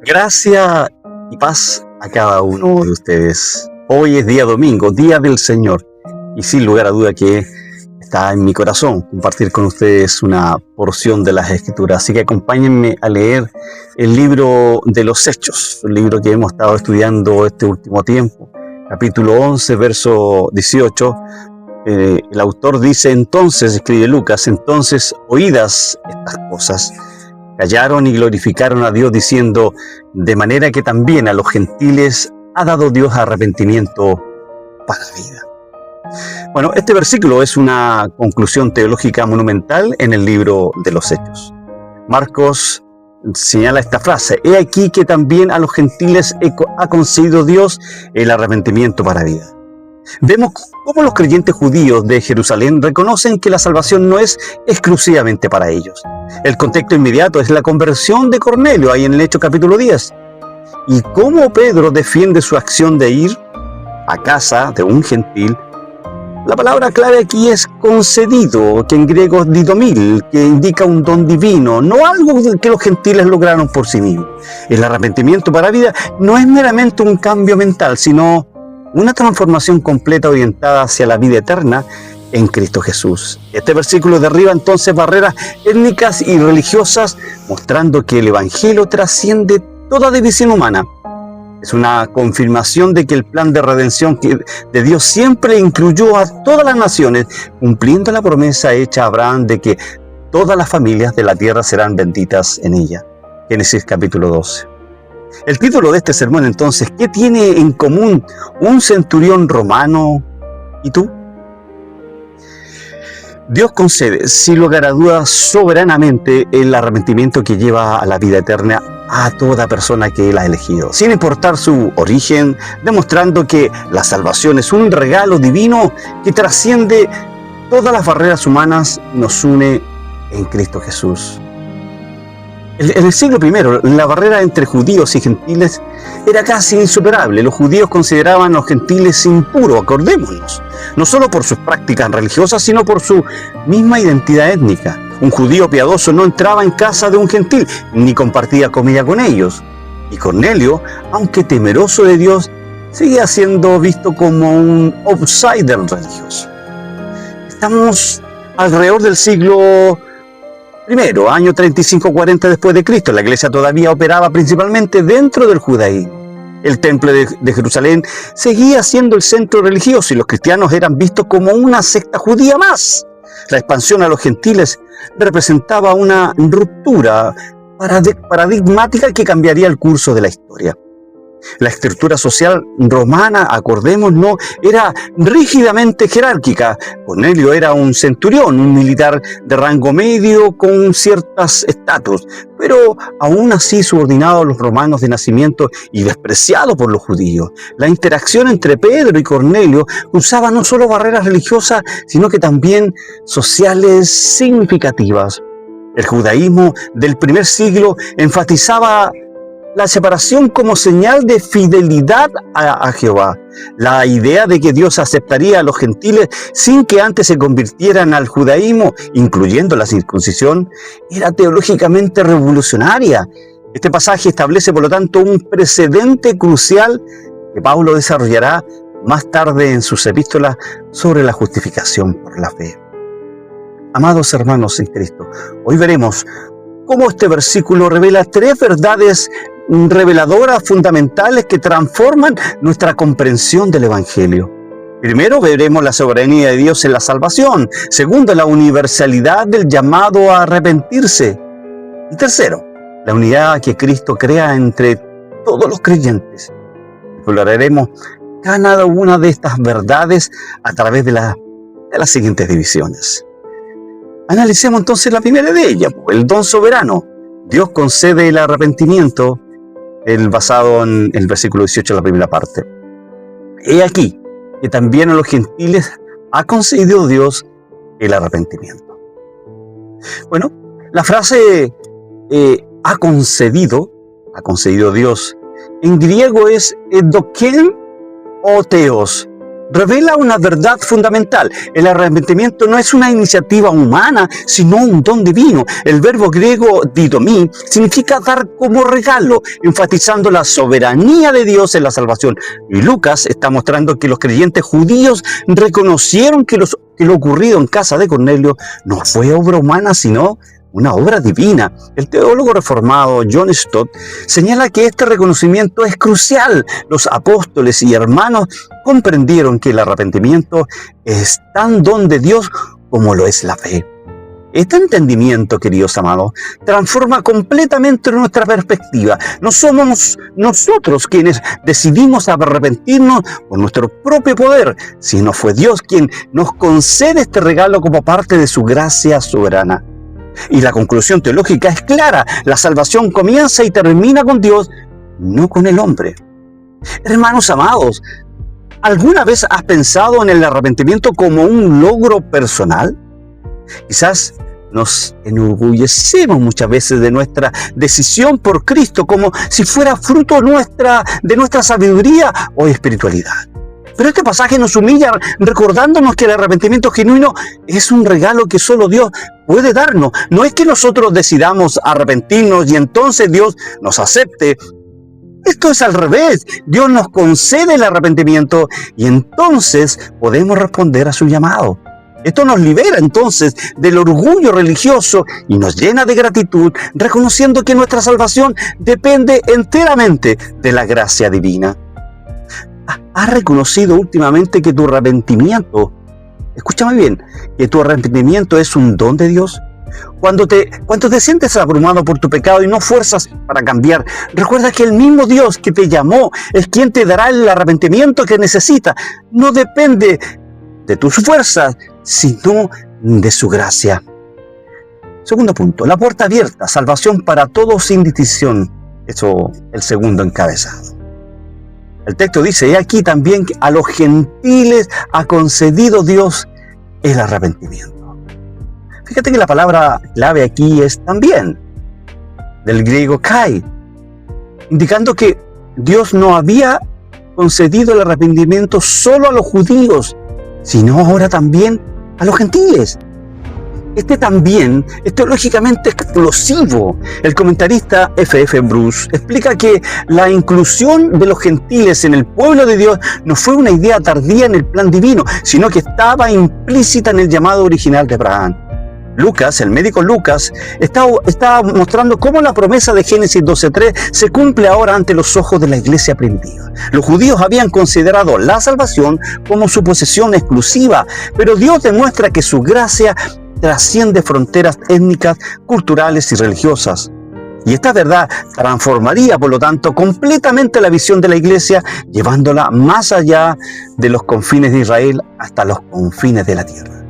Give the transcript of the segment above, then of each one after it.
Gracia y paz a cada uno de ustedes. Hoy es día domingo, día del Señor, y sin lugar a duda que está en mi corazón compartir con ustedes una porción de las Escrituras. Así que acompáñenme a leer el libro de los Hechos, un libro que hemos estado estudiando este último tiempo. Capítulo 11, verso 18. El autor dice: entonces, escribe Lucas, entonces oídas estas cosas, callaron y glorificaron a Dios diciendo: de manera que también a los gentiles ha dado Dios arrepentimiento para vida. Bueno, este versículo es una conclusión teológica monumental en el libro de los Hechos. Marcos señala esta frase: he aquí que también a los gentiles ha concedido Dios el arrepentimiento para vida. Vemos cómo los creyentes judíos de Jerusalén reconocen que la salvación no es exclusivamente para ellos. El contexto inmediato es la conversión de Cornelio, ahí en el Hechos capítulo 10. Y cómo Pedro defiende su acción de ir a casa de un gentil. La palabra clave aquí es concedido, que en griego es didomil, que indica un don divino, no algo que los gentiles lograron por sí mismos. El arrepentimiento para vida no es meramente un cambio mental, sino una transformación completa orientada hacia la vida eterna en Cristo Jesús. Este versículo derriba entonces barreras étnicas y religiosas, mostrando que el Evangelio trasciende toda división humana. Es una confirmación de que el plan de redención de Dios siempre incluyó a todas las naciones, cumpliendo la promesa hecha a Abraham de que todas las familias de la tierra serán benditas en ella. Génesis capítulo 12. El título de este sermón entonces: ¿qué tiene en común un centurión romano y tú? Dios concede, sin lugar a dudas, soberanamente el arrepentimiento que lleva a la vida eterna a toda persona que Él ha elegido, sin importar su origen, demostrando que la salvación es un regalo divino que trasciende todas las barreras humanas y nos une en Cristo Jesús. En el siglo I, la barrera entre judíos y gentiles era casi insuperable. Los judíos consideraban a los gentiles impuros, acordémonos, no solo por sus prácticas religiosas, sino por su misma identidad étnica. Un judío piadoso no entraba en casa de un gentil, ni compartía comida con ellos. Y Cornelio, aunque temeroso de Dios, seguía siendo visto como un outsider religioso. Estamos alrededor del siglo I, año 35-40 después de Cristo. La iglesia todavía operaba principalmente dentro del judaísmo. El templo de Jerusalén seguía siendo el centro religioso y los cristianos eran vistos como una secta judía más. La expansión a los gentiles representaba una ruptura paradigmática que cambiaría el curso de la historia. La estructura social romana, acordémonos, era rígidamente jerárquica. Cornelio era un centurión, un militar de rango medio con ciertos estatus, pero aún así subordinado a los romanos de nacimiento y despreciado por los judíos. La interacción entre Pedro y Cornelio cruzaba no solo barreras religiosas, sino que también sociales significativas. El judaísmo del primer siglo enfatizaba la separación como señal de fidelidad a Jehová. La idea de que Dios aceptaría a los gentiles sin que antes se convirtieran al judaísmo, incluyendo la circuncisión, era teológicamente revolucionaria. Este pasaje establece, por lo tanto, un precedente crucial que Pablo desarrollará más tarde en sus epístolas sobre la justificación por la fe. Amados hermanos en Cristo, hoy veremos cómo este versículo revela tres verdades reveladoras fundamentales que transforman nuestra comprensión del Evangelio. Primero, veremos la soberanía de Dios en la salvación. Segundo, la universalidad del llamado a arrepentirse. Y tercero, la unidad que Cristo crea entre todos los creyentes. Exploraremos cada una de estas verdades a través de las siguientes divisiones. Analicemos entonces la primera de ellas, el don soberano. Dios concede el arrepentimiento, basado en el versículo 18 de la primera parte. He aquí que también a los gentiles ha concedido Dios el arrepentimiento. Bueno, la frase ha concedido Dios, en griego es edoken o theos, revela una verdad fundamental. El arrepentimiento no es una iniciativa humana, sino un don divino. El verbo griego didomí significa dar como regalo, enfatizando la soberanía de Dios en la salvación. Y Lucas está mostrando que los creyentes judíos reconocieron que lo ocurrido en casa de Cornelio no fue obra humana, sino una obra divina. El teólogo reformado John Stott señala que este reconocimiento es crucial. Los apóstoles y hermanos comprendieron que el arrepentimiento es tan don de Dios como lo es la fe. Este entendimiento, queridos amados, transforma completamente nuestra perspectiva. No somos nosotros quienes decidimos arrepentirnos por nuestro propio poder, sino fue Dios quien nos concede este regalo como parte de su gracia soberana. Y la conclusión teológica es clara: la salvación comienza y termina con Dios, no con el hombre. Hermanos amados, ¿alguna vez has pensado en el arrepentimiento como un logro personal? Quizás nos enorgullecemos muchas veces de nuestra decisión por Cristo, como si fuera fruto de nuestra sabiduría o espiritualidad. Pero este pasaje nos humilla recordándonos que el arrepentimiento genuino es un regalo que solo Dios puede darnos. No es que nosotros decidamos arrepentirnos y entonces Dios nos acepte. Esto es al revés. Dios nos concede el arrepentimiento y entonces podemos responder a su llamado. Esto nos libera entonces del orgullo religioso y nos llena de gratitud, reconociendo que nuestra salvación depende enteramente de la gracia divina. ¿Has reconocido últimamente que tu arrepentimiento, escúchame bien, que tu arrepentimiento es un don de Dios? Cuando te sientes abrumado por tu pecado y no fuerzas para cambiar, recuerda que el mismo Dios que te llamó es quien te dará el arrepentimiento que necesitas. No depende de tus fuerzas, sino de su gracia. Segundo punto, la puerta abierta, salvación para todos sin distinción. Eso, el segundo encabezado. El texto dice: he aquí también que a los gentiles ha concedido Dios el arrepentimiento. Fíjate que la palabra clave aquí es también, del griego kai, indicando que Dios no había concedido el arrepentimiento solo a los judíos, sino ahora también a los gentiles. Este también es teológicamente explosivo. El comentarista F.F. Bruce explica que la inclusión de los gentiles en el pueblo de Dios no fue una idea tardía en el plan divino, sino que estaba implícita en el llamado original de Abraham. Lucas, el médico Lucas, está mostrando cómo la promesa de Génesis 12:3 se cumple ahora ante los ojos de la iglesia primitiva. Los judíos habían considerado la salvación como su posesión exclusiva, pero Dios demuestra que su gracia trasciende fronteras étnicas, culturales y religiosas. Y esta verdad transformaría, por lo tanto, completamente la visión de la iglesia, llevándola más allá de los confines de Israel hasta los confines de la tierra.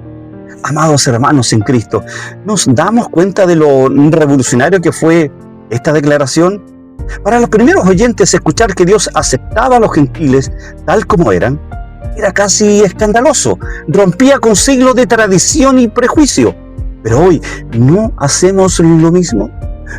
Amados hermanos en Cristo, ¿nos damos cuenta de lo revolucionario que fue esta declaración? Para los primeros oyentes, escuchar que Dios aceptaba a los gentiles tal como eran era casi escandaloso, rompía con siglos de tradición y prejuicio. Pero hoy, ¿no hacemos lo mismo?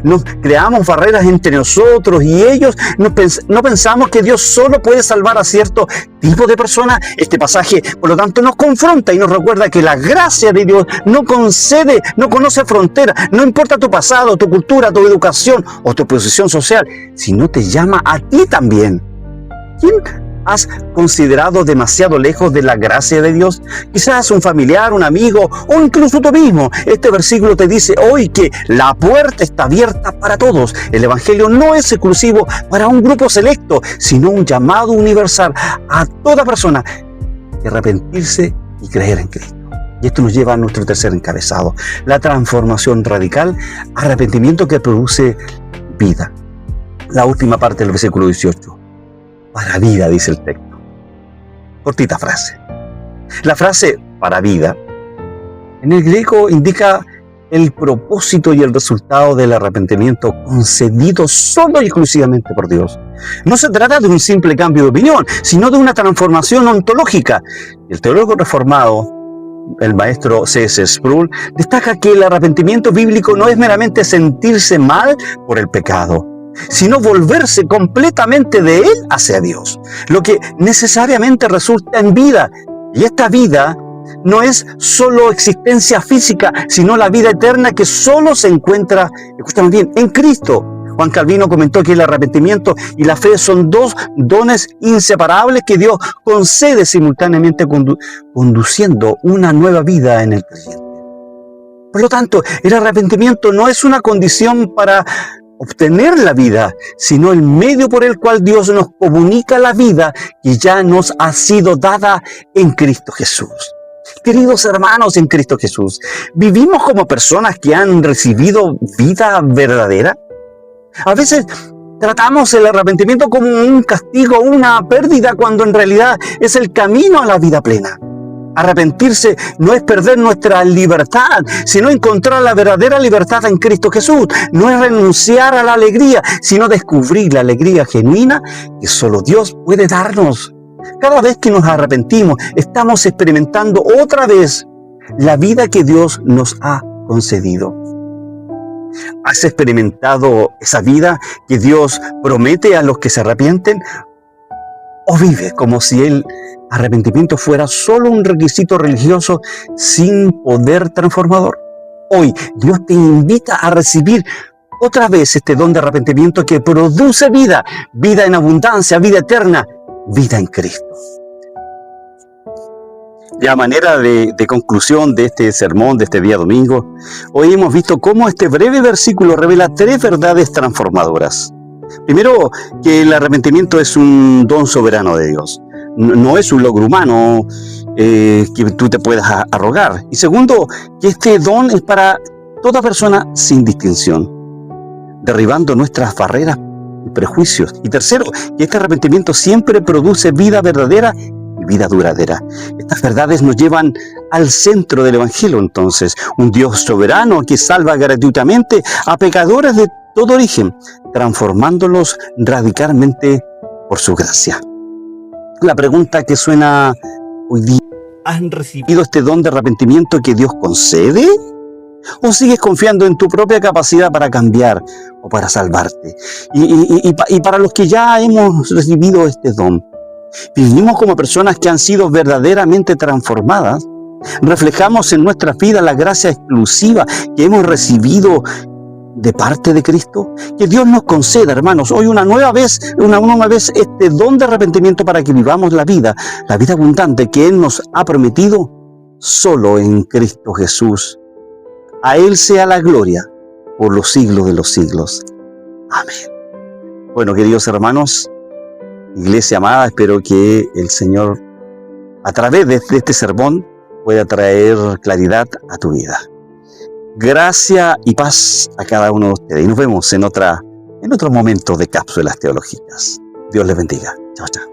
Nos creamos barreras entre nosotros y ellos. No pensamos que Dios solo puede salvar a cierto tipo de personas. Este pasaje, por lo tanto, nos confronta y nos recuerda que la gracia de Dios no conoce fronteras. No importa tu pasado, tu cultura, tu educación o tu posición social, sino te llama a ti también. ¿Quién has considerado demasiado lejos de la gracia de Dios? Quizás un familiar, un amigo o incluso tú mismo. Este versículo te dice hoy que la puerta está abierta para todos. El evangelio no es exclusivo para un grupo selecto, sino un llamado universal a toda persona que arrepentirse y creer en Cristo. Y esto nos lleva a nuestro tercer encabezado: la transformación radical, arrepentimiento que produce vida. La última parte del versículo 18. Para vida, dice el texto. Cortita frase. La frase para vida en el griego indica el propósito y el resultado del arrepentimiento concedido solo y exclusivamente por Dios. No se trata de un simple cambio de opinión, sino de una transformación ontológica. El teólogo reformado, el maestro C.S. Sproul, destaca que el arrepentimiento bíblico no es meramente sentirse mal por el pecado, sino volverse completamente de Él hacia Dios, lo que necesariamente resulta en vida. Y esta vida no es solo existencia física, sino la vida eterna que solo se encuentra, escúchame bien, en Cristo. Juan Calvino comentó que el arrepentimiento y la fe son dos dones inseparables que Dios concede simultáneamente conduciendo una nueva vida en el creyente. Por lo tanto, el arrepentimiento no es una condición para obtener la vida, sino el medio por el cual Dios nos comunica la vida que ya nos ha sido dada en Cristo Jesús. Queridos hermanos en Cristo Jesús, ¿vivimos como personas que han recibido vida verdadera? A veces tratamos el arrepentimiento como un castigo, una pérdida, cuando en realidad es el camino a la vida plena. Arrepentirse no es perder nuestra libertad, sino encontrar la verdadera libertad en Cristo Jesús. No es renunciar a la alegría, sino descubrir la alegría genuina que solo Dios puede darnos. Cada vez que nos arrepentimos, estamos experimentando otra vez la vida que Dios nos ha concedido. ¿Has experimentado esa vida que Dios promete a los que se arrepienten? ¿O vives como si el arrepentimiento fuera solo un requisito religioso sin poder transformador? Hoy Dios te invita a recibir otra vez este don de arrepentimiento que produce vida, vida en abundancia, vida eterna, vida en Cristo. Y a manera de conclusión de este sermón de este día domingo, hoy hemos visto cómo este breve versículo revela tres verdades transformadoras. Primero, que el arrepentimiento es un don soberano de Dios. No es un logro humano que tú te puedas arrogar. Y segundo, que este don es para toda persona sin distinción, derribando nuestras barreras y prejuicios. Y tercero, que este arrepentimiento siempre produce vida verdadera y vida duradera. Estas verdades nos llevan al centro del Evangelio, entonces, un Dios soberano que salva gratuitamente a pecadores de todo origen, transformándolos radicalmente por su gracia. La pregunta que suena hoy día: ¿has recibido este don de arrepentimiento que Dios concede? ¿O sigues confiando en tu propia capacidad para cambiar o para salvarte? Y para los que ya hemos recibido este don, vivimos como personas que han sido verdaderamente transformadas. Reflejamos en nuestra vida la gracia exclusiva que hemos recibido de parte de Cristo. Que Dios nos conceda, hermanos, hoy una nueva vez este don de arrepentimiento para que vivamos la vida abundante que Él nos ha prometido solo en Cristo Jesús. A Él sea la gloria por los siglos de los siglos. Amén. Bueno, queridos hermanos, iglesia amada, espero que el Señor, a través de este sermón, pueda traer claridad a tu vida. Gracia y paz a cada uno de ustedes. Y nos vemos en otro momento de cápsulas teológicas. Dios les bendiga. Chao, chao.